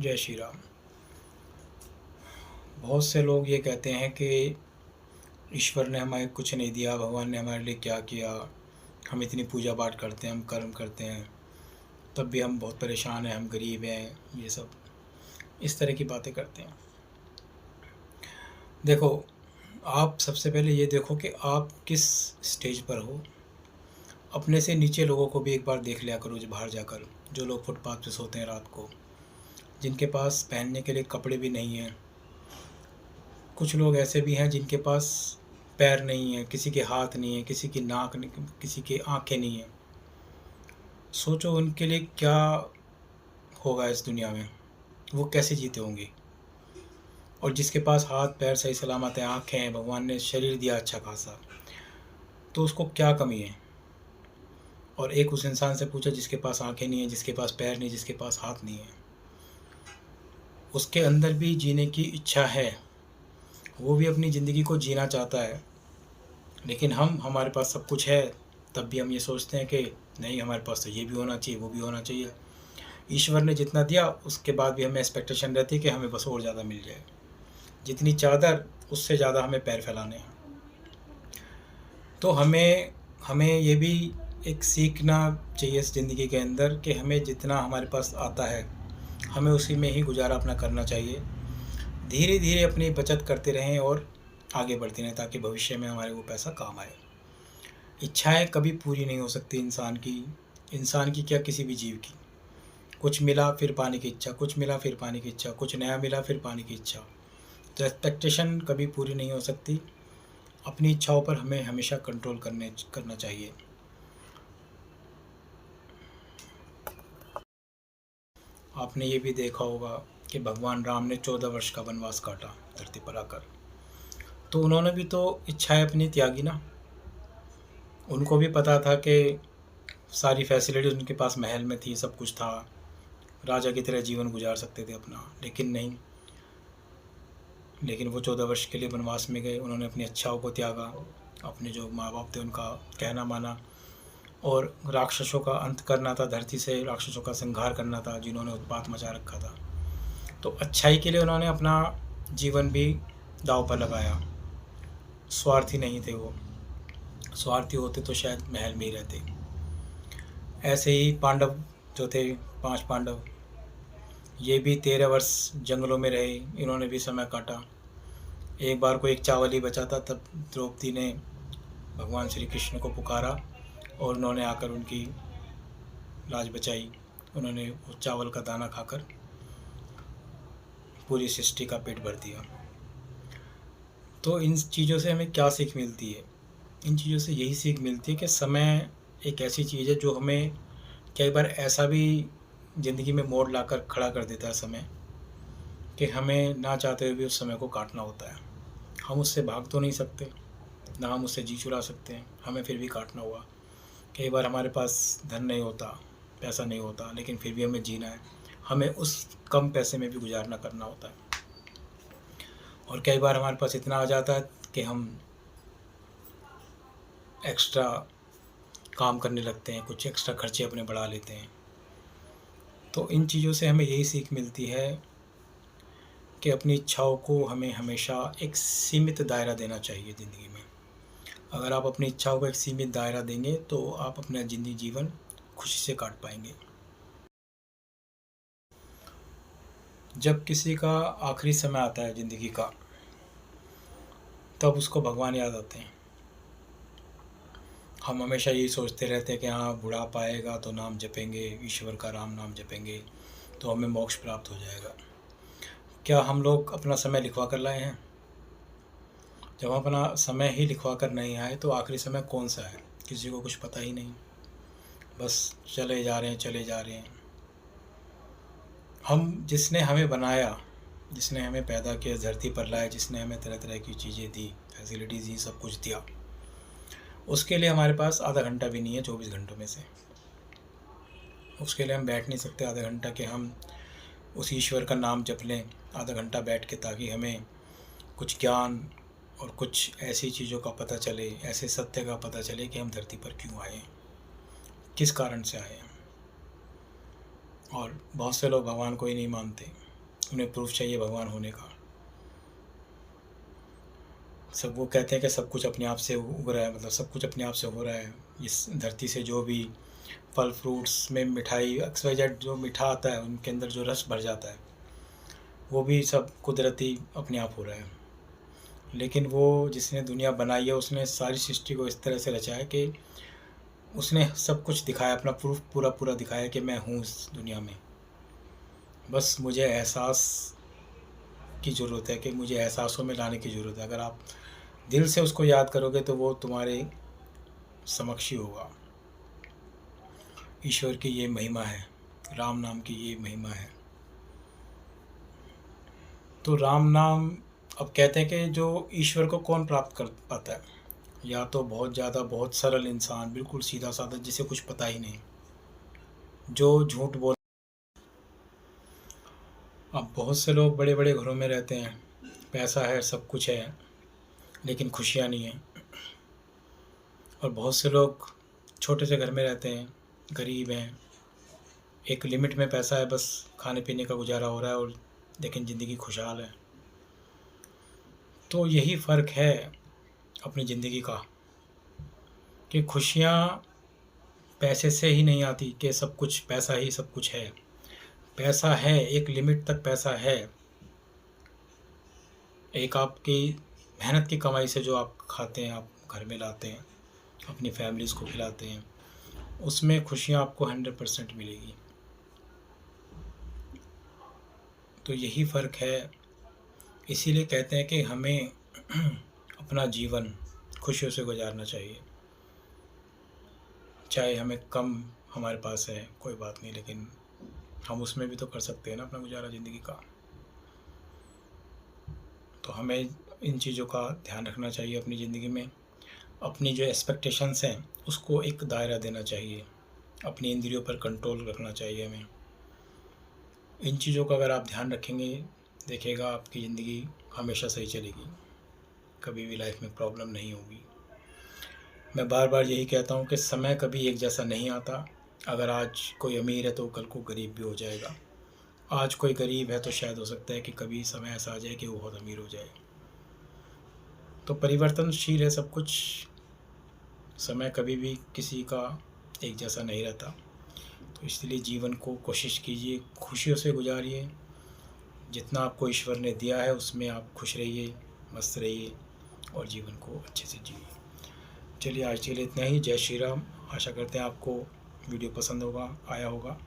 जय श्री राम। बहुत से लोग ये कहते हैं कि ईश्वर ने हमें कुछ नहीं दिया, भगवान ने हमारे लिए क्या किया, हम इतनी पूजा पाठ करते हैं, हम कर्म करते हैं, तब भी हम बहुत परेशान हैं, हम गरीब हैं, ये सब इस तरह की बातें करते हैं। देखो, आप सबसे पहले ये देखो कि आप किस स्टेज पर हो। अपने से नीचे लोगों को भी एक बार देख लिया करो, जो बाहर जाकर, जो लोग फुटपाथ पे सोते हैं रात को, जिनके पास पहनने के लिए कपड़े भी नहीं हैं। कुछ लोग ऐसे भी हैं जिनके पास पैर नहीं है, किसी के हाथ नहीं है, किसी की नाक नहीं, किसी की आंखें नहीं है। सोचो उनके लिए क्या होगा इस दुनिया में, वो कैसे जीते होंगे। और जिसके पास हाथ पैर सही सलामत है, आंखें हैं, भगवान ने शरीर दिया अच्छा खासा, तो उसको क्या कमी है। और एक उस इंसान से पूछो जिसके पास आंखें नहीं है, जिसके पास पैर नहीं, जिसके पास हाथ नहीं है, उसके अंदर भी जीने की इच्छा है, वो भी अपनी ज़िंदगी को जीना चाहता है। लेकिन हमारे पास सब कुछ है, तब भी हम ये सोचते हैं कि नहीं, हमारे पास तो ये भी होना चाहिए, वो भी होना चाहिए। ईश्वर ने जितना दिया उसके बाद भी हमें एक्सपेक्टेशन रहती है कि हमें बस और ज़्यादा मिल जाए। जितनी चादर, उससे ज़्यादा हमें पैर फैलाने हैं। तो हमें हमें ये भी एक सीखना चाहिए इस ज़िंदगी के अंदर कि हमें जितना हमारे पास आता है, हमें उसी में ही गुजारा अपना करना चाहिए। धीरे धीरे अपनी बचत करते रहें और आगे बढ़ते रहें, ताकि भविष्य में हमारे वो पैसा काम आए। इच्छाएं कभी पूरी नहीं हो सकती इंसान की क्या, किसी भी जीव की। कुछ मिला फिर पाने की इच्छा, कुछ मिला फिर पाने की इच्छा, कुछ नया मिला फिर पाने की इच्छा। तो एक्सपेक्टेशन कभी पूरी नहीं हो सकती। अपनी इच्छाओं पर हमें हमेशा कंट्रोल करना चाहिए। आपने ये भी देखा होगा कि भगवान राम ने 14 वर्ष का वनवास काटा धरती पर आकर। तो उन्होंने भी तो इच्छाएं अपनी त्यागी ना। उनको भी पता था कि सारी फैसिलिटीज़ उनके पास महल में थी, सब कुछ था, राजा की तरह जीवन गुजार सकते थे अपना। लेकिन नहीं, लेकिन वो 14 वर्ष के लिए वनवास में गए। उन्होंने अपनी इच्छाओं को त्यागा, अपने जो माँ बाप थे उनका कहना माना, और राक्षसों का अंत करना था, धरती से राक्षसों का संहार करना था जिन्होंने उत्पात मचा रखा था। तो अच्छाई के लिए उन्होंने अपना जीवन भी दांव पर लगाया। स्वार्थी नहीं थे वो। स्वार्थी होते तो शायद महल में ही रहते। ऐसे ही पांडव जो थे, 5 पांडव, ये भी 13 वर्ष जंगलों में रहे, इन्होंने भी समय काटा। एक बार को एक चावल ही बचा था, तब द्रौपदी ने भगवान श्री कृष्ण को पुकारा और उन्होंने आकर उनकी लाज बचाई। उन्होंने उस चावल का दाना खाकर पूरी सृष्टि का पेट भर दिया। तो इन चीज़ों से हमें क्या सीख मिलती है? इन चीज़ों से यही सीख मिलती है कि समय एक ऐसी चीज़ है जो हमें कई बार ऐसा भी ज़िंदगी में मोड़ लाकर खड़ा कर देता है समय, कि हमें ना चाहते हुए भी उस समय को काटना होता है। हम उससे भाग तो नहीं सकते, ना हम उससे जी चुरा सकते हैं, हमें फिर भी काटना हुआ। कई बार हमारे पास धन नहीं होता, पैसा नहीं होता, लेकिन फिर भी हमें जीना है। हमें उस कम पैसे में भी गुजारना करना होता है। और कई बार हमारे पास इतना आ जाता है कि हम एक्स्ट्रा काम करने लगते हैं, कुछ एक्स्ट्रा खर्चे अपने बढ़ा लेते हैं। तो इन चीज़ों से हमें यही सीख मिलती है कि अपनी इच्छाओं को हमें हमेशा एक सीमित दायरा देना चाहिए ज़िंदगी में। अगर आप अपनी इच्छाओं को एक सीमित दायरा देंगे तो आप अपना ज़िंदगी जीवन खुशी से काट पाएंगे। जब किसी का आखिरी समय आता है ज़िंदगी का, तब उसको भगवान याद आते हैं। हम हमेशा यही सोचते रहते हैं कि हाँ, बुढ़ापा आएगा तो नाम जपेंगे, ईश्वर का राम नाम जपेंगे तो हमें मोक्ष प्राप्त हो जाएगा। क्या हम लोग अपना समय लिखवा कर लाए हैं? जब हम अपना समय ही लिखवा कर नहीं आए तो आखिरी समय कौन सा है, किसी को कुछ पता ही नहीं। बस चले जा रहे हैं, चले जा रहे हैं। हम जिसने हमें बनाया, जिसने हमें पैदा किया, धरती पर लाया, जिसने हमें तरह तरह की चीज़ें दी, फैसिलिटीज़ दी, सब कुछ दिया, उसके लिए हमारे पास आधा घंटा भी नहीं है 24 घंटों में से। उसके लिए हम बैठ नहीं सकते आधा घंटा कि हम उस ईश्वर का नाम जप लें आधा घंटा बैठ के, ताकि हमें कुछ ज्ञान और कुछ ऐसी चीज़ों का पता चले, ऐसे सत्य का पता चले कि हम धरती पर क्यों आए हैं, किस कारण से आए हैं। और बहुत से लोग भगवान को ही नहीं मानते। उन्हें प्रूफ चाहिए भगवान होने का। सब वो कहते हैं कि सब कुछ अपने आप से उग रहा है, मतलब सब कुछ अपने आप से हो रहा है। इस धरती से जो भी फल फ्रूट्स में मिठाई XYZ जो मीठा आता है, उनके अंदर जो रस भर जाता है, वो भी सब कुदरती अपने आप हो रहा है। लेकिन वो जिसने दुनिया बनाई है, उसने सारी सृष्टि को इस तरह से रचा है कि उसने सब कुछ दिखाया, अपना प्रूफ पूरा पूरा दिखाया कि मैं हूँ इस दुनिया में। बस मुझे एहसास की ज़रूरत है, कि मुझे एहसासों में लाने की ज़रूरत है। अगर आप दिल से उसको याद करोगे तो वो तुम्हारे समक्ष ही होगा। ईश्वर की ये महिमा है, राम नाम की ये महिमा है। तो राम नाम, अब कहते हैं कि जो ईश्वर को कौन प्राप्त कर पाता है, या तो बहुत ज़्यादा बहुत सरल इंसान, बिल्कुल सीधा साधा, जिसे कुछ पता ही नहीं, जो झूठ बोल। अब बहुत से लोग बड़े बड़े घरों में रहते हैं, पैसा है, सब कुछ है, लेकिन खुशियाँ नहीं हैं। और बहुत से लोग छोटे से घर में रहते हैं, गरीब हैं, एक लिमिट में पैसा है, बस खाने पीने का गुजारा हो रहा है, और लेकिन ज़िंदगी खुशहाल है। तो यही फ़र्क है अपनी ज़िंदगी का, कि खुशियाँ पैसे से ही नहीं आती, कि सब कुछ पैसा ही सब कुछ है। पैसा है, एक लिमिट तक पैसा है, एक आपकी मेहनत की कमाई से जो आप खाते हैं, आप घर में लाते हैं, अपनी फैमिलीज़ को खिलाते हैं, उसमें खुशियाँ आपको 100% मिलेगी। तो यही फ़र्क है। इसीलिए कहते हैं कि हमें अपना जीवन खुशियों से गुजारना चाहिए। चाहे हमें कम हमारे पास है, कोई बात नहीं, लेकिन हम उसमें भी तो कर सकते हैं ना अपना गुजारा ज़िंदगी का। तो हमें इन चीज़ों का ध्यान रखना चाहिए अपनी ज़िंदगी में। अपनी जो एक्सपेक्टेशंस हैं, उसको एक दायरा देना चाहिए। अपनी इंद्रियों पर कंट्रोल रखना चाहिए हमें। इन चीज़ों का अगर आप ध्यान रखेंगे, देखिएगा आपकी ज़िंदगी हमेशा सही चलेगी, कभी भी लाइफ में प्रॉब्लम नहीं होगी। मैं बार बार यही कहता हूँ कि समय कभी एक जैसा नहीं आता। अगर आज कोई अमीर है तो कल को गरीब भी हो जाएगा। आज कोई गरीब है तो शायद हो सकता है कि कभी समय ऐसा आ जाए कि वो बहुत अमीर हो जाए। तो परिवर्तनशील है सब कुछ। समय कभी भी किसी का एक जैसा नहीं रहता। तो इसलिए जीवन को कोशिश कीजिए, खुशियों से गुजारिए। जितना आपको ईश्वर ने दिया है उसमें आप खुश रहिए, मस्त रहिए, और जीवन को अच्छे से जिए। चलिए आज के लिए इतना ही। जय श्री राम। आशा करते हैं आपको वीडियो पसंद आया होगा।